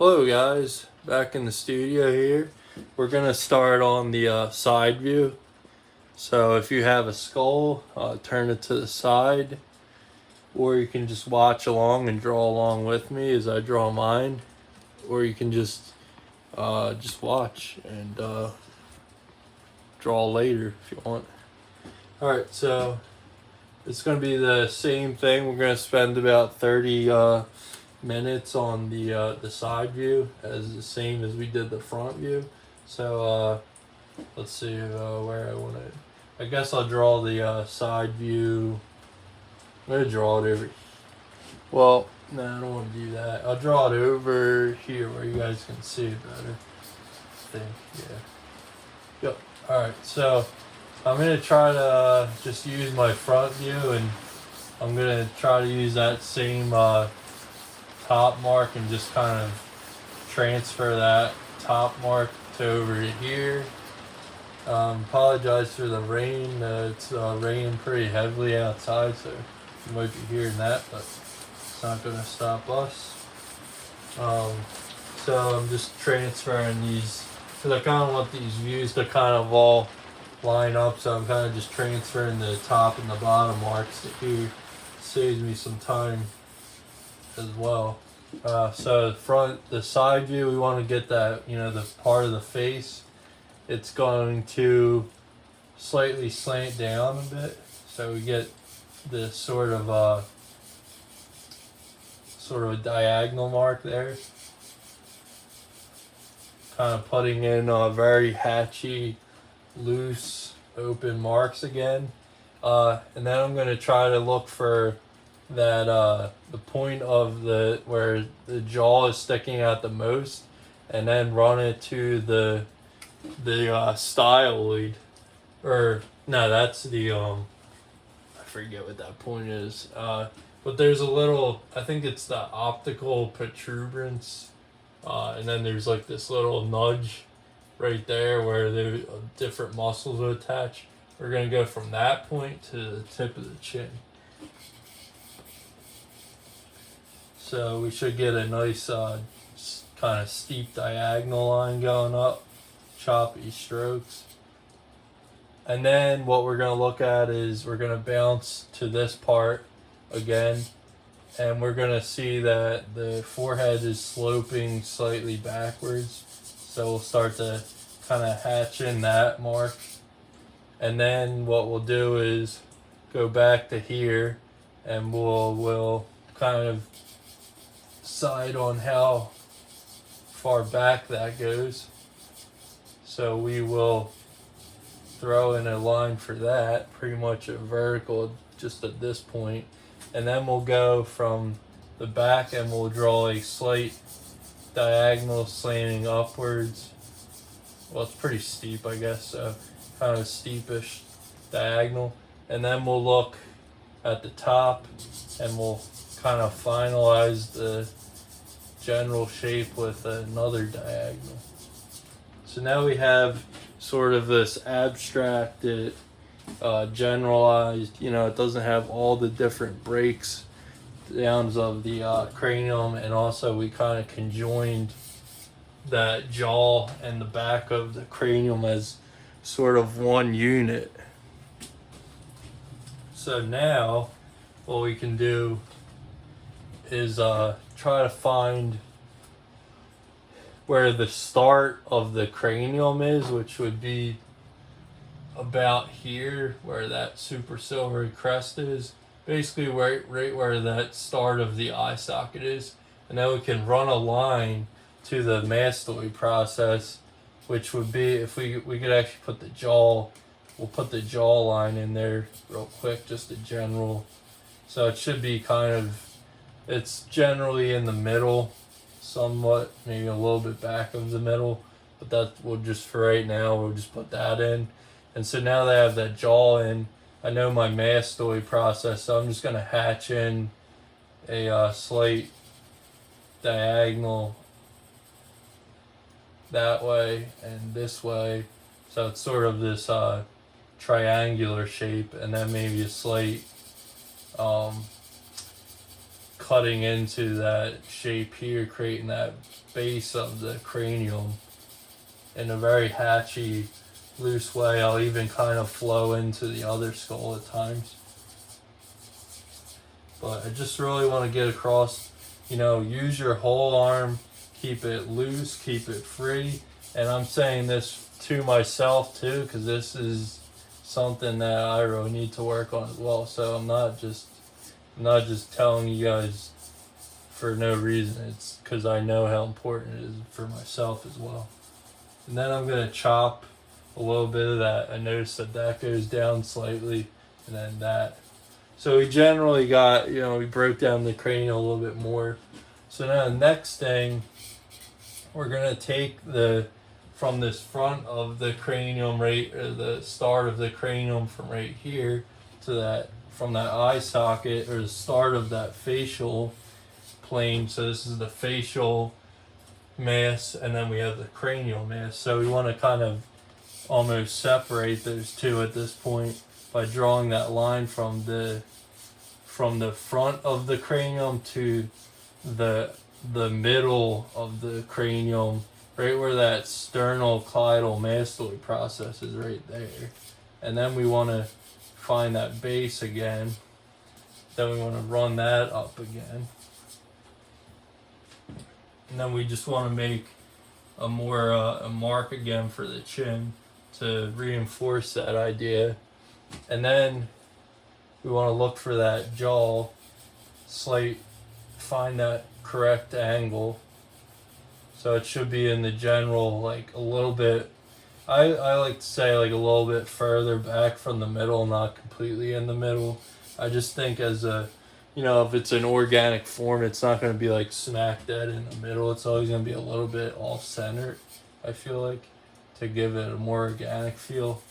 Hello guys, back in the studio here. We're gonna start on the side view. So if you have a skull, turn it to the side, or you can just watch along and draw along with me as I draw mine, or you can just watch and draw later if you want. All right, so it's gonna be the same thing. We're gonna spend about 30 minutes on the side view, as the same as we did the front view. So let's see where I want to. I guess I'll draw the side view. I'm gonna draw it over. Well, no, I don't want to do that. I'll draw it over here where you guys can see it better. I think, yeah. Yep. All right. So I'm gonna try to just use my front view, and I'm gonna try to use that same top mark and just kind of transfer that top mark to over to here. Apologize for the rain. It's raining pretty heavily outside, so you might be hearing that, but it's not going to stop us. So I'm just transferring these because I kind of want these views to kind of all line up, so I'm kind of just transferring the top and the bottom marks to here. Saves me some time as well. So the side view, we want to get that, the part of the face. It's going to slightly slant down a bit, so we get this sort of a diagonal mark there. Kind of putting in very hatchy, loose, open marks again. And then I'm going to try to look for that the point of where the jaw is sticking out the most, and then run it to the styloid, or no, that's the I forget what that point is. But there's a little, I think it's the optical protuberance, and then there's like this little nudge right there where the different muscles will attach. We're gonna go from that point to the tip of the chin. So we should get a nice kind of steep diagonal line going up, choppy strokes. And then what we're going to look at is we're going to bounce to this part again, and we're going to see that the forehead is sloping slightly backwards. So we'll start to kind of hatch in that mark. And then what we'll do is go back to here, and we'll kind of decide on how far back that goes. So we will throw in a line for that, pretty much a vertical just at this point. And then we'll go from the back and we'll draw a slight diagonal slanting upwards. Well, it's pretty steep, I guess, so kind of steepish diagonal. And then we'll look at the top and we'll kind of finalize the general shape with another diagonal. So now we have sort of this abstracted, generalized, it doesn't have all the different breaks downs of the cranium, and also we kind of conjoined that jaw and the back of the cranium as sort of one unit. So now what we can do is try to find where the start of the cranium is, which would be about here where that superciliary crest is, basically right where that start of the eye socket is. And then we can run a line to the mastoid process, which would be, if we could actually put the jaw, we'll put the jaw line in there real quick, just a general. So it should be it's generally in the middle, somewhat, maybe a little bit back of the middle, but that will just, for right now, we'll just put that in. And so now that I have that jaw in, I know my mastoid process, so I'm just going to hatch in a slight diagonal that way and this way. So it's sort of this triangular shape, and then maybe a slight cutting into that shape here, creating that base of the cranium in a very hatchy, loose way. I'll even kind of flow into the other skull at times. But I just really want to get across, use your whole arm, keep it loose, keep it free. And I'm saying this to myself too, because this is something that I really need to work on as well. So I'm not just telling you guys for no reason. It's because I know how important it is for myself as well. And then I'm going to chop a little bit of that. I noticed that goes down slightly, and then that. So we generally got, we broke down the cranial a little bit more. So now the next thing, we're going to take from this front of the cranium, right, or the start of the cranium from right here to that, from that eye socket, or the start of that facial plane. So this is the facial mass, and then we have the cranial mass. So we want to kind of almost separate those two at this point by drawing that line from the front of the cranium to the middle of the cranium, right where that sternocleidomastoid process is, right there. And then we want to find that base again. Then we want to run that up again. And then we just want to make a mark again for the chin to reinforce that idea. And then we want to look for that jaw, find that correct angle. So it should be in the general, like a little bit, I like to say like a little bit further back from the middle, not completely in the middle. I just think as if it's an organic form, it's not going to be like smack dead in the middle. It's always going to be a little bit off center, I feel like, to give it a more organic feel.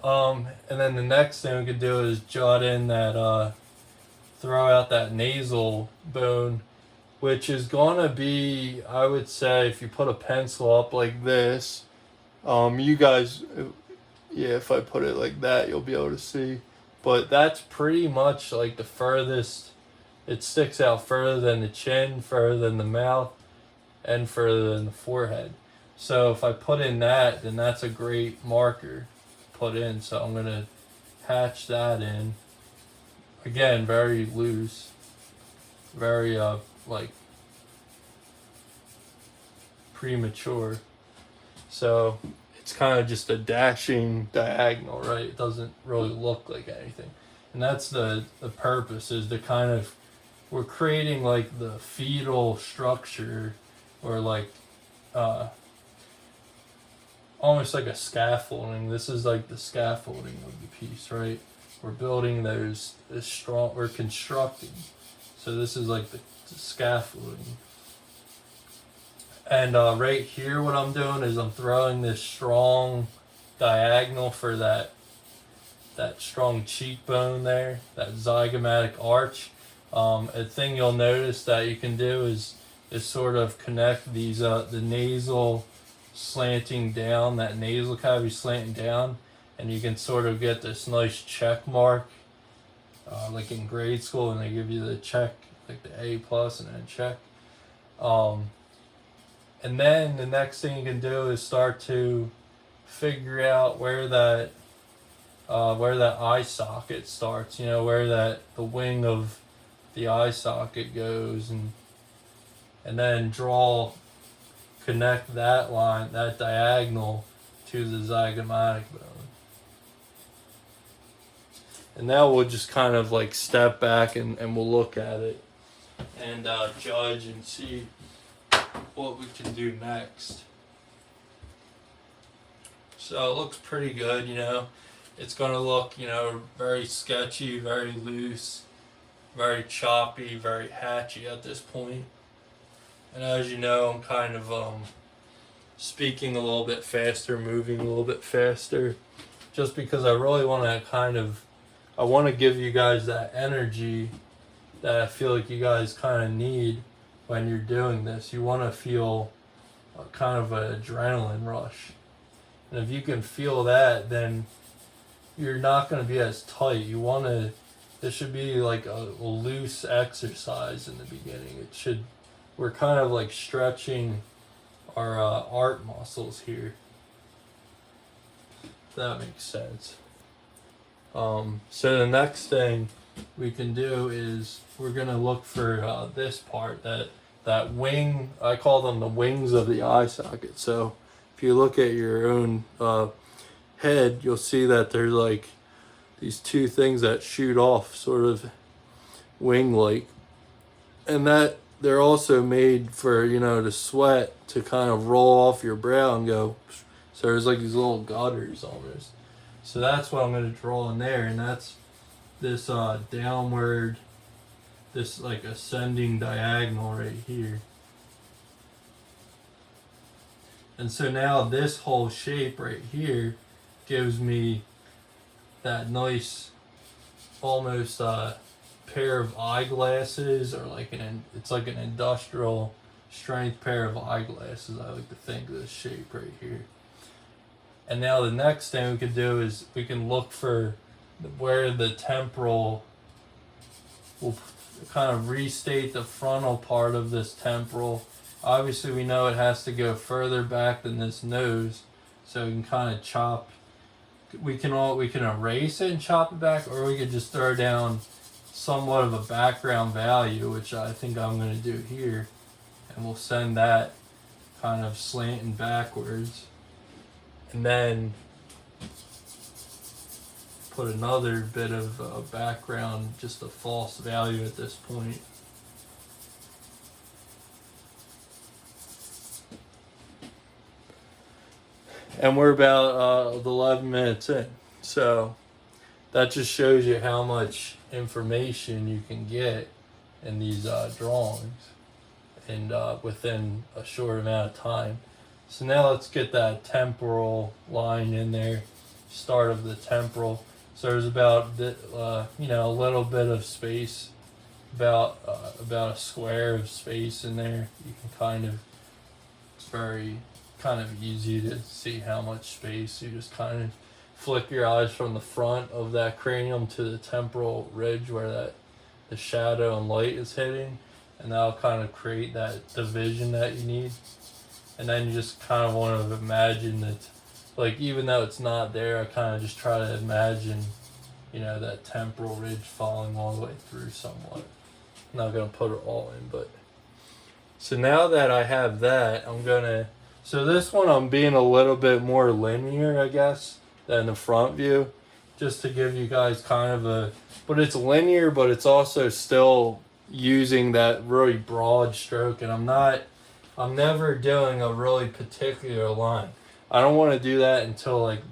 And then the next thing we could do is jot in that, throw out that nasal bone, which is going to be, I would say, if you put a pencil up like this, you guys, if I put it like that, you'll be able to see. But that's pretty much like the furthest, it sticks out further than the chin, further than the mouth, and further than the forehead. So if I put in that, then that's a great marker to put in. So I'm going to hatch that in. Again, very loose, very premature. So it's kind of just a dashing diagonal, right? It doesn't really look like anything. And that's the purpose, is to kind of, we're creating like the fetal structure, or like almost like a scaffolding. This is like the scaffolding of the piece, right? We're building we're constructing. So this is like the scaffolding. And right here, what I'm doing is I'm throwing this strong diagonal for that strong cheekbone there, that zygomatic arch. A thing you'll notice that you can do is sort of connect these the nasal slanting down, that nasal cavity slanting down, and you can sort of get this nice check mark, like in grade school when they give you the check, like the A+ and then check. And then the next thing you can do is start to figure out where that eye socket starts, where the wing of the eye socket goes, and then connect that line, that diagonal, to the zygomatic bone. And now we'll just kind of like step back and we'll look at it and judge and see what we can do next. So it looks pretty good, It's going to look, very sketchy, very loose, very choppy, very hatchy at this point. And as you know, I'm kind of speaking a little bit faster, moving a little bit faster, just because I really want to give you guys that energy that I feel like you guys kind of need when you're doing this. You want to feel kind of an adrenaline rush. And if you can feel that, then you're not going to be as tight. You want to, this should be like a loose exercise in the beginning. We're kind of like stretching our art muscles here. If that makes sense. So the next thing we can do is we're gonna look for this part, that wing. I call them the wings of the eye socket. So if you look at your own head, you'll see that there's like these two things that shoot off, sort of wing-like, and that they're also made for, the sweat to kind of roll off your brow and go. So there's like these little gutters almost. So that's what I'm going to draw in there, and that's this downward, this like ascending diagonal right here. And so now this whole shape right here gives me that nice, almost pair of eyeglasses, or it's like an industrial strength pair of eyeglasses. I like to think of this shape right here. And now the next thing we could do is we can look for where the temporal, will kind of restate the frontal part of this temporal. Obviously we know it has to go further back than this nose, so we can kind of chop. We can erase it and chop it back, or we could just throw down somewhat of a background value, which I think I'm going to do here, and we'll send that kind of slanting backwards, and then put another bit of background, just a false value at this point. And we're about 11 minutes in. So that just shows you how much information you can get in these drawings, and within a short amount of time. So now let's get that temporal line in there, start of the temporal. So there's about a little bit of space, about a square of space in there. You can it's very kind of easy to see how much space. You just kind of flick your eyes from the front of that cranium to the temporal ridge where the shadow and light is hitting, and that'll kind of create that division that you need. And then you just kind of want to imagine that, like, even though it's not there, I kind of just try to imagine, that temporal ridge falling all the way through somewhat. I'm not going to put it all in, but. So now that I have that, so this one I'm being a little bit more linear, I guess, than the front view, just to give you guys kind of but it's linear, but it's also still using that really broad stroke, and I'm never doing a really particular line. I don't want to do that until like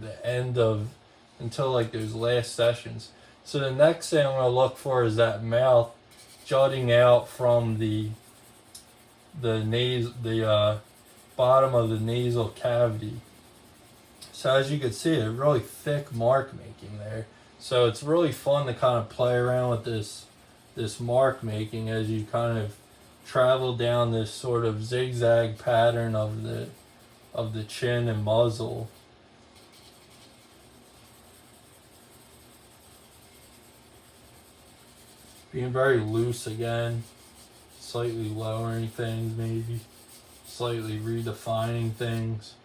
those last sessions. So the next thing I'm going to look for is that mouth jutting out from the bottom of the nasal cavity. So as you can see, a really thick mark making there. So it's really fun to kind of play around with this mark making as you kind of travel down this sort of zigzag pattern of the chin and muzzle. Being very loose again, slightly lowering things maybe, slightly redefining things.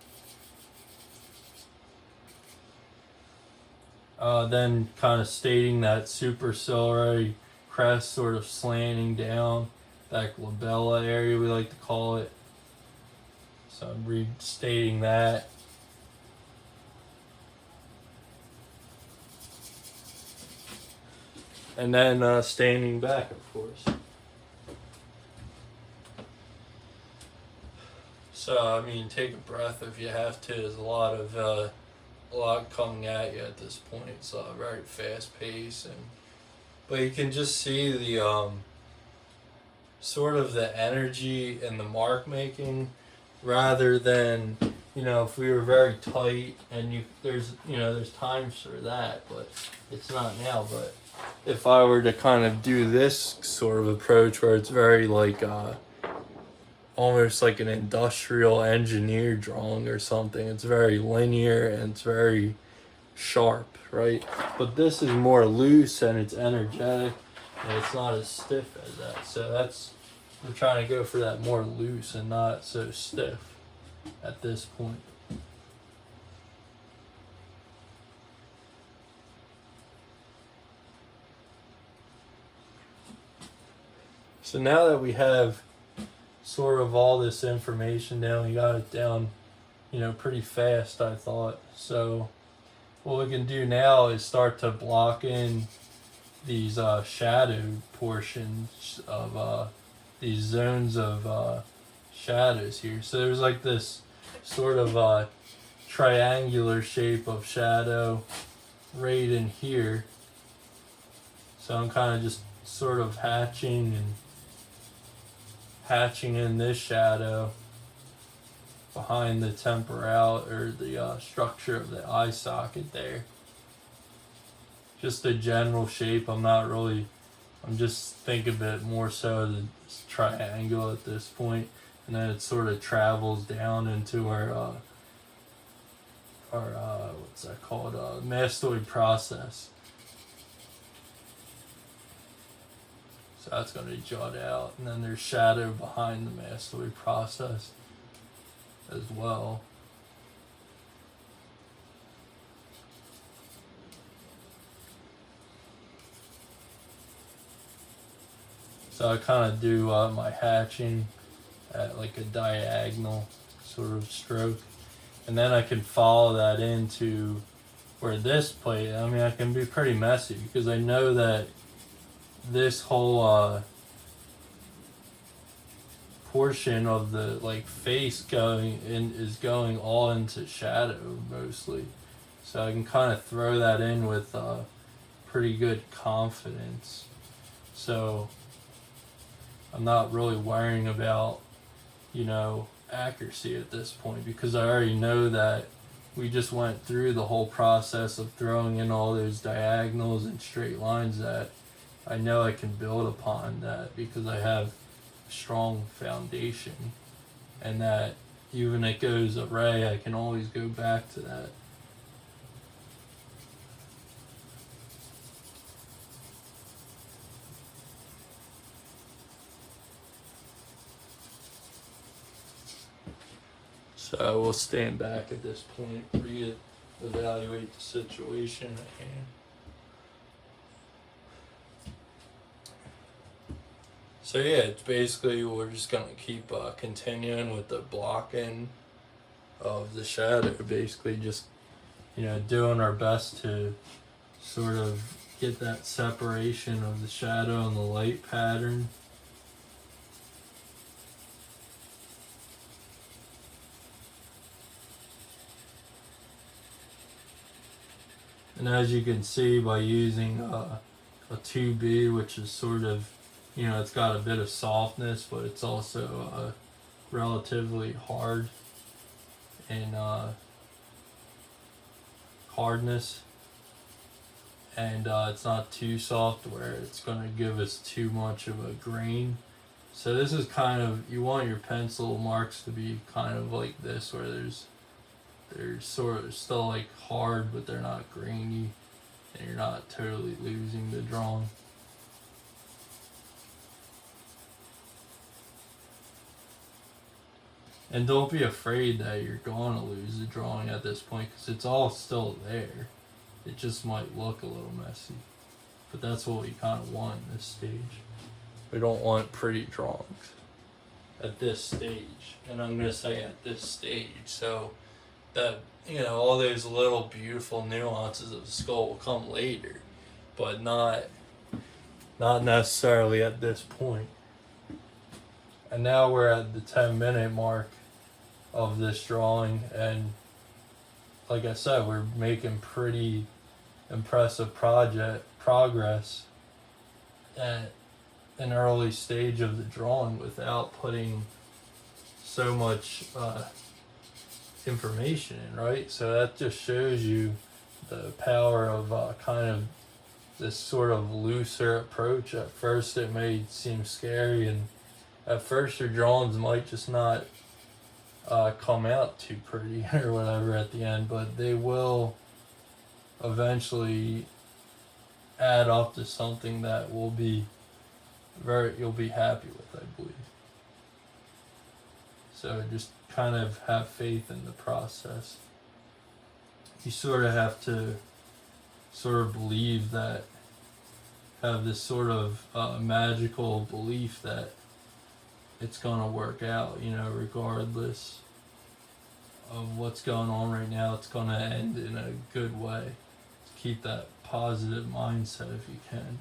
Then kind of stating that superciliary crest sort of slanting down, that glabella area we like to call it. So I'm restating that. And then standing back, of course. So, take a breath if you have to. There's a lot coming at you at this point. It's a very fast pace, but you can just see the sort of the energy and the mark making, rather than if we were very tight and there's times for that, but it's not now. But if I were to kind of do this sort of approach where it's very like almost like an industrial engineer drawing or something, it's very linear and it's very sharp, right? But this is more loose and it's energetic and it's not as stiff as that. So that's, we're trying to go for that more loose and not so stiff at this point. So now that we have sort of all this information down, we got it down, you know, pretty fast, I thought. So what we can do now is start to block in these shadow portions of these zones of shadows here. So there's like this sort of triangular shape of shadow right in here. So I'm kind of just sort of hatching in this shadow behind the temporal, or the structure of the eye socket there. Just a general shape. I'm just thinking of it more so as a triangle at this point, and then it sort of travels down into our what's that called? Mastoid process. So that's going to be jut out, and then there's shadow behind the mastoid process as well. So I kind of do my hatching at like a diagonal sort of stroke, and then I can follow that into where this plate. I mean, I can be pretty messy because I know that this whole portion of the like face going in is going all into shadow mostly, so I can kind of throw that in with pretty good confidence. So I'm not really worrying about, you know, accuracy at this point because I already know that we just went through the whole process of throwing in all those diagonals and straight lines that I know I can build upon that because I have a strong foundation, and that even if it goes array, I can always go back to that. So we'll stand back at this point, re-evaluate the situation at hand. So yeah, it's basically we're just gonna keep continuing with the blocking of the shadow. Basically, just, you know, doing our best to sort of get that separation of the shadow and the light pattern. And as you can see, by using a 2B, which is sort of, you know, it's got a bit of softness, but it's also relatively hard in hardness, and it's not too soft where it's going to give us too much of a grain. So this is kind of, you want your pencil marks to be kind of like this, where they're sort of still like hard, but they're not grainy, and you're not totally losing the drawing. And don't be afraid that you're going to lose the drawing at this point, because it's all still there. It just might look a little messy. But that's what we kind of want in this stage. We don't want pretty drawings at this stage. And I'm going to say at this stage. So that, you know, all those little beautiful nuances of the skull will come later. But not necessarily at this point. And now we're at the 10-minute mark of this drawing, and like I said, we're making pretty impressive progress at an early stage of the drawing without putting so much information in, right? So that just shows you the power of kind of this sort of looser approach. At first it may seem scary, and at first your drawings might just not come out too pretty or whatever at the end, but they will eventually add up to something that will be you'll be happy with, I believe. So just kind of have faith in the process. You sort of have to sort of believe that, have this sort of magical belief that it's going to work out, regardless of what's going on right now, it's going to end in a good way. Keep that positive mindset if you can.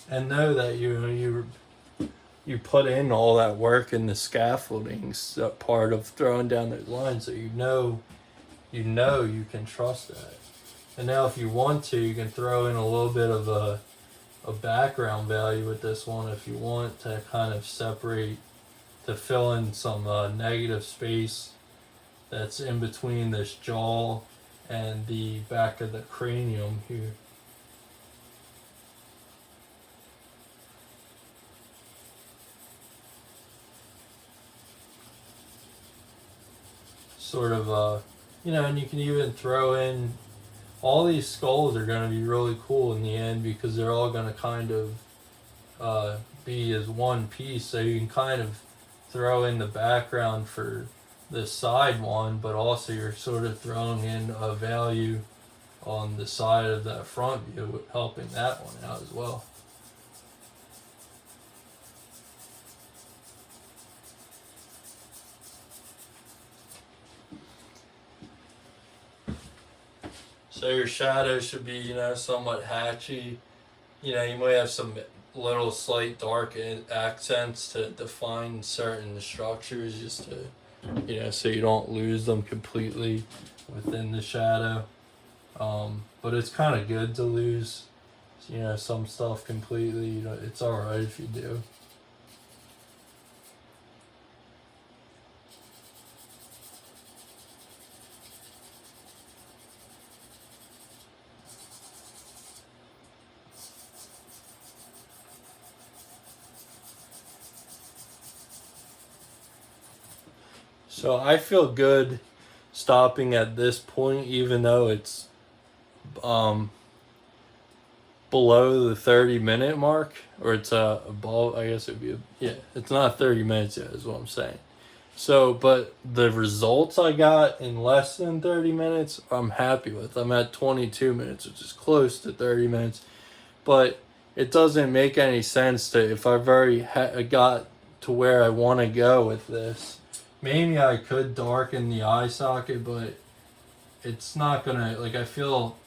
And know that you put in all that work in the scaffolding part of throwing down those lines, so you know you can trust that. And now if you want to, you can throw in a little bit of a background value with this one if you want to kind of separate, to fill in some negative space that's in between this jaw and the back of the cranium here. Sort of, and you can even throw in, all these skulls are going to be really cool in the end because they're all going to kind of be as one piece. So you can kind of throw in the background for the side one, but also you're sort of throwing in a value on the side of that front view, helping that one out as well. So your shadow should be, somewhat hatchy. You might have some little slight dark accents to define certain structures, just to, so you don't lose them completely within the shadow. But it's kind of good to lose, some stuff completely. It's all right if you do. So I feel good stopping at this point, even though it's below the 30-minute mark, or it's above. I guess it'd be it's not 30 minutes yet, is what I'm saying. So, but the results I got in less than 30 minutes, I'm happy with. I'm at 22 minutes, which is close to 30 minutes, but it doesn't make any sense to, if I've already got to where I want to go with this. Maybe I could darken the eye socket, but it's not gonna, I feel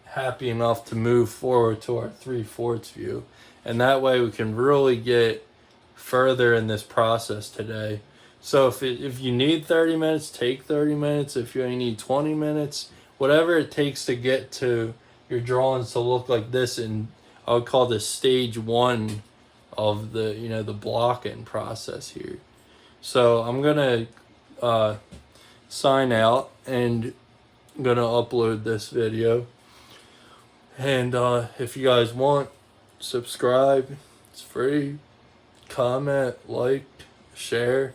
happy enough to move forward to our 3/4 view. And that way we can really get further in this process today. So if you need 30 minutes, take 30 minutes. If you only need 20 minutes, whatever it takes to get to your drawings to look like this, and I would call this stage 1 of the, the blocking process here. So I'm going to sign out, and I'm going to upload this video. And if you guys want, subscribe. It's free. Comment, like, share.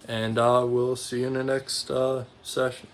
And we'll see you in the next session.